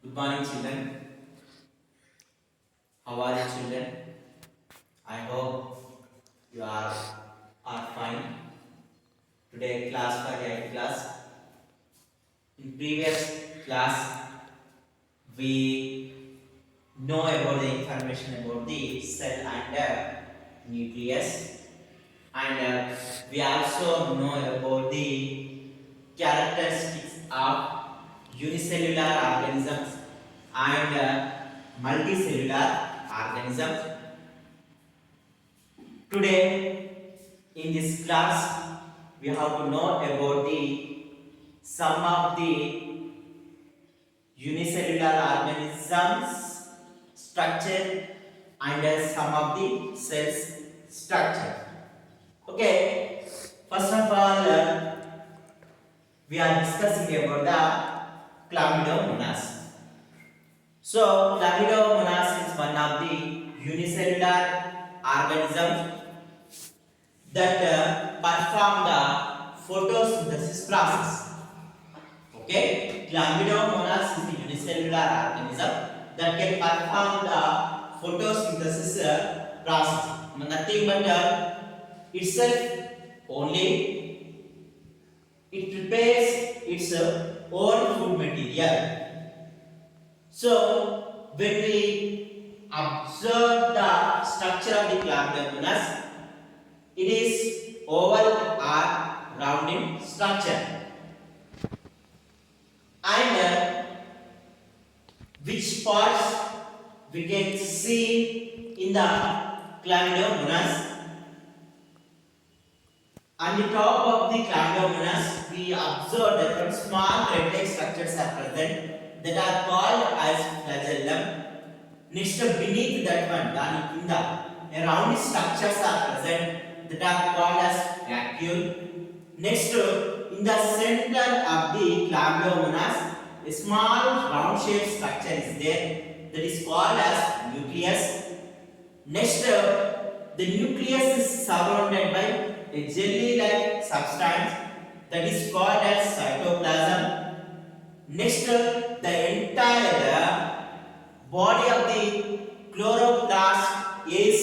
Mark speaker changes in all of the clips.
Speaker 1: Good morning, children. How are you, children? I hope you are fine. Today, class for 8th class. In previous class, we know about the information about the cell and nucleus, and we also know about the characteristics of unicellular organisms and multicellular organisms. Today, in this class, we have to know about the some of the unicellular organisms structure and some of the cells structure. Okay, first of all, we are discussing about the chlamydomonas. So, chlamydomonas is one of the unicellular organisms that perform the photosynthesis process. Okay, chlamydomonas is a unicellular organism that can perform the photosynthesis process. Nothing but itself only it prepares its own food material. So, when we observe the structure of the chlamydomonas, it is oval or round in structure. And which parts we can see in the chlamydomonas? On the top of the chlamydomonas, we observe that some small thread-like structures are present that are called as flagellum. Next, beneath that one, dani kinda, around structures are present that are called as vacuole. Next, in the center of the chlamydomonas, a small round-shaped structure is there that is called as nucleus. Next, the nucleus is surrounded by a jelly-like substance that is called as cytoplasm. Next, the entire body of the chloroplast is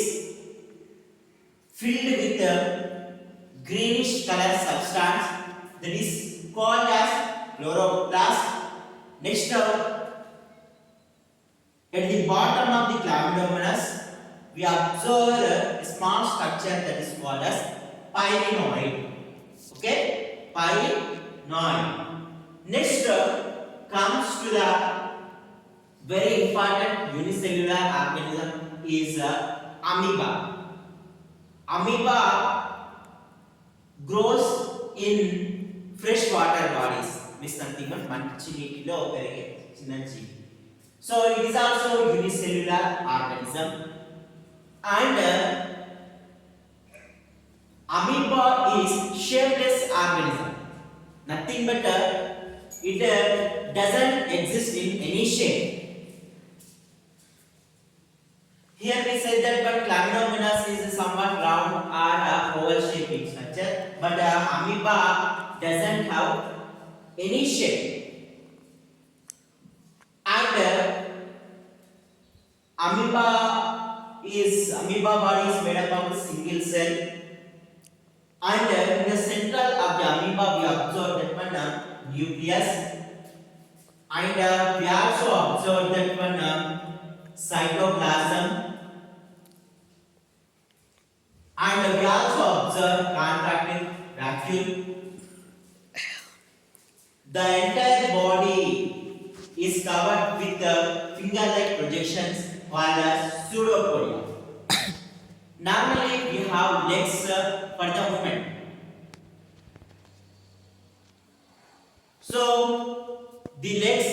Speaker 1: filled with a greenish color substance that is called as chloroplast. Next, at the bottom of the chlamydomonas, we observe a small structure that is called as pyrenoid. Okay, pyrenoid. Next comes to the very important unicellular organism is amoeba. Amoeba grows in freshwater bodies. So it is also unicellular organism, and amoeba is shapeless organism. Nothing but it doesn't exist in any shape. Here we said that but chlamydomonas is somewhat round or oval shaped structure, but amoeba doesn't have any shape. And amoeba body is made up of a single cell. And in the center of the amoeba we observe that one nucleus, and we also observe that one cytoplasm, and we also observe contractile vacuole. The entire body is covered with finger-like projections called as pseudopodia. Normally, we have legs for the movement. So, the legs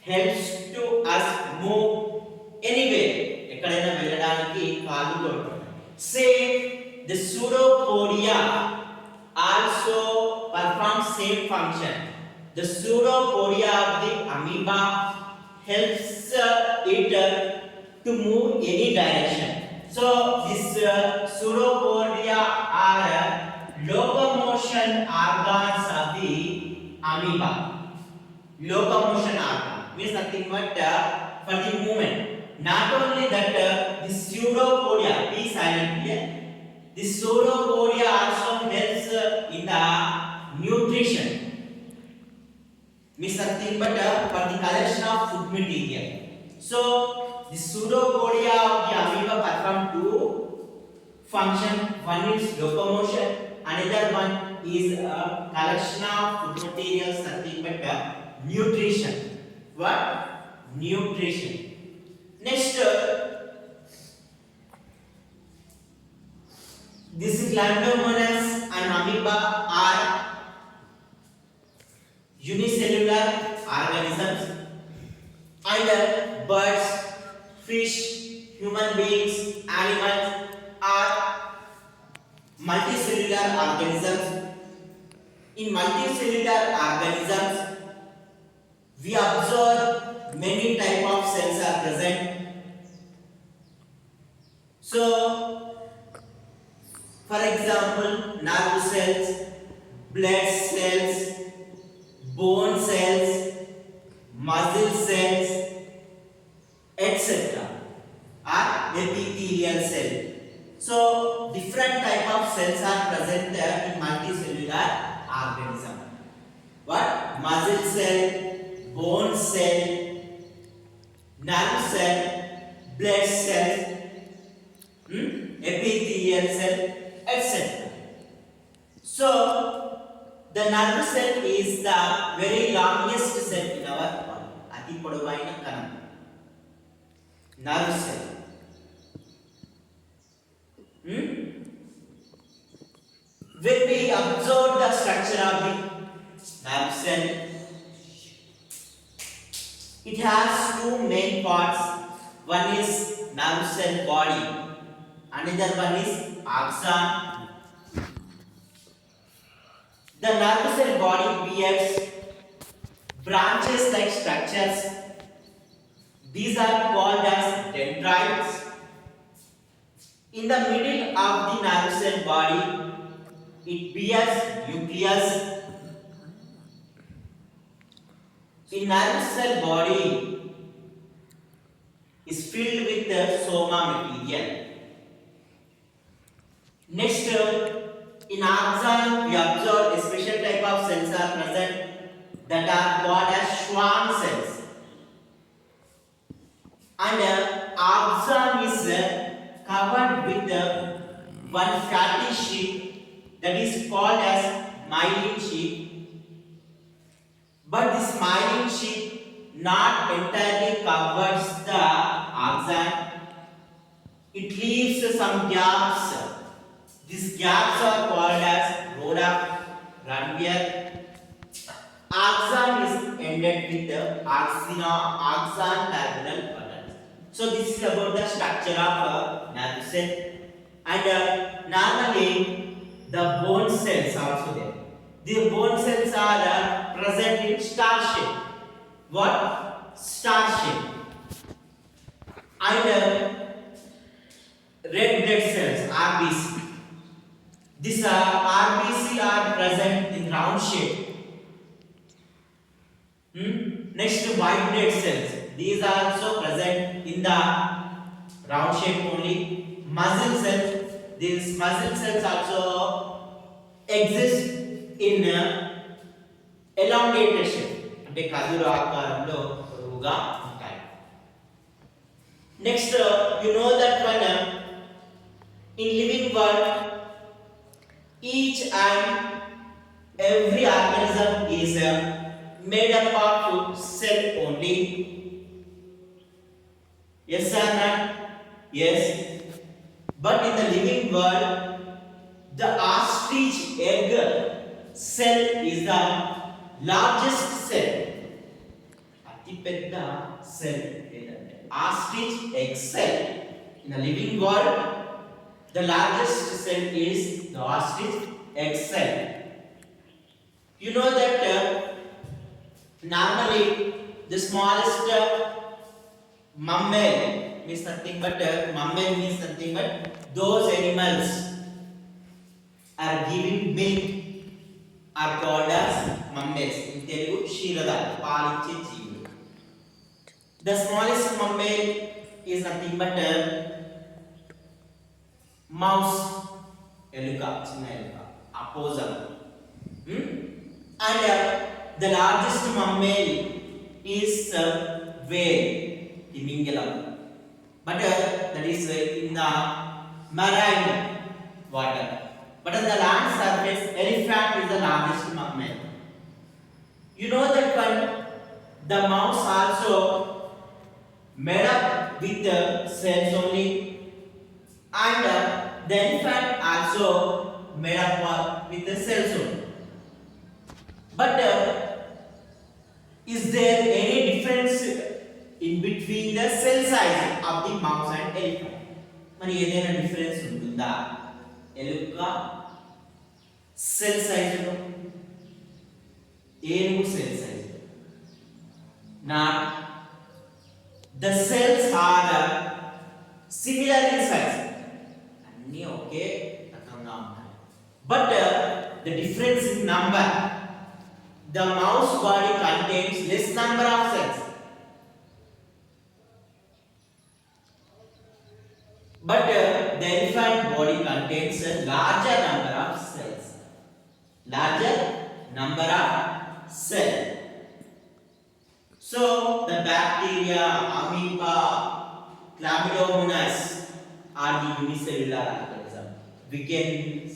Speaker 1: helps to us move anywhere. ఎక్కడైనా వెళ్ళడానికి కాళ్ళు తోడుకుంటాయి. Same, the pseudopodia also performs same function. The pseudopodia of the amoeba helps it to move any direction. So this pseudopodia are locomotion organs of the amoeba. Locomotion organ means nothing but for the movement. Not only that, the pseudopodia, be silent here. The pseudopodia also helps in the nutrition. Means nothing but for the collection of food material. So the pseudopodia of the amoeba perform two function. One is locomotion, another one is a collection of food materials, nothing but nutrition. What? Nutrition. Next, this glandulomonas and amoeba are unicellular organisms, and birds, fish, human beings, animals are multicellular organisms. In multicellular organisms, we observe many type of cells are present. So, for example, nerve cells, blood cells, bone cells, muscle cells, etc. are epithelial cells. So, different type of cells are present in multicellular organism. What? Muscle cell, bone cell, nerve cell, blood cell, epithelial cell, etc. So, the nerve cell is the very longest cell in our body. Ati poduvaina kanam. Nerve cell. When we observe the structure of the nerve cell, it has two main parts. One is nerve cell body, another one is axon. The nerve cell body bears branches like structures. These are called as dendrites. In the middle of the nerve cell body, it bears nucleus. The nerve cell body is filled with the soma material. Next, in axon, we observe a special type of cells are present that are called as Schwann cells. And axon is covered with one fatty sheet that is called as myelin sheet. But this myelin sheet not entirely covers the axon. It leaves some gaps. These gaps are called as rhoda, Ranvier. Axon is ended with the axon terminal button. So this is about the structure of nerve cell. And normally the bone cells also there. The bone cells are present in star shape. What? Star shape. And red blood cells, RBC. These RBC are present in round shape. Next, white blood cells. These are also present in the round shape only. Muscle cells. These muscle cells also exist in elongated shape. అంటే కదురు ఆకారంలో పొడవుగా ఉంటాయి. Next, you know that when in living world, each and every organism is made up of cell only. Yes or not? Yes. But in the living world, the ostrich egg cell is the largest cell. Ati pedda cell edante ostrich egg cell. In the living world, the largest cell is the ostrich egg cell. You know that normally the smallest mammal means nothing but mammal means nothing but those animals are giving milk are called as mammals. In Telugu, క్షీరదాలు పాలిచ్చే జీవులు. The smallest mammal is nothing but a mouse, eluka, chinna eluka, opossum. And the largest mammal is whale, timingalam. But that is in the marine water. But on the land surface, elephant is the largest mammal. You know that one, the mouse also made up with cells only, and the elephant also made up with the cells only. But is there any difference in between the cell size of the mouse and elephant? మరి ఏదైనా difference ఉంటుందా? ఎలుక cell సైజులో, ఏనుగు cell size not. The cells are similar in size. అన్నీ ఒకే రకంగా ఉంటాయి. But the difference in number. The mouse body contains less number of cells. But the elephant body contains a larger number of cells. Larger number of cells. So the bacteria, amoeba, chlamydomonas are the unicellular organism. We can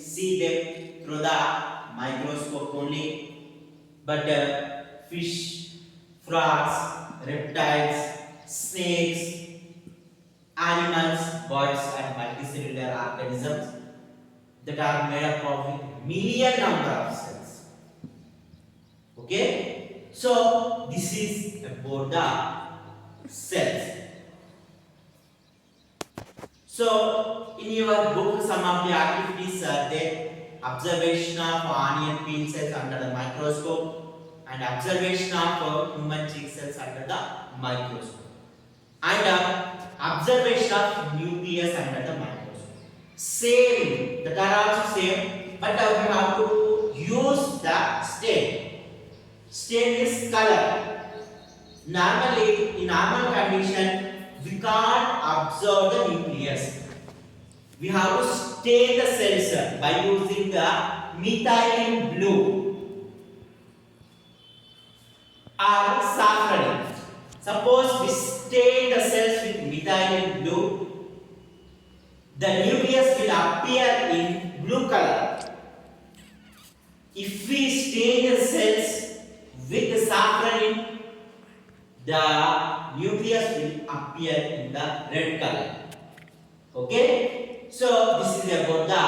Speaker 1: see them through the microscope only. But fish, frogs, reptiles, snakes, animals, birds and multicellular organisms that are made up of million number of cells. Okay? So this is about the cells. So in your book some of the activities are there. Observation of onion peel cells under the microscope and observation of human cheek cells under the microscope, and observation of nucleus under the microscope. Same, that are also same, but we have to use the stain. Stain is color. Normally, in normal condition, we can't observe the nucleus. We have to stain the cells by using the methylene blue or saffron. Suppose we stain the cells with methylene blue, the nucleus will appear in blue color. If we stain the cells with the saffron, the nucleus will appear in the red color. Okay? So this is about the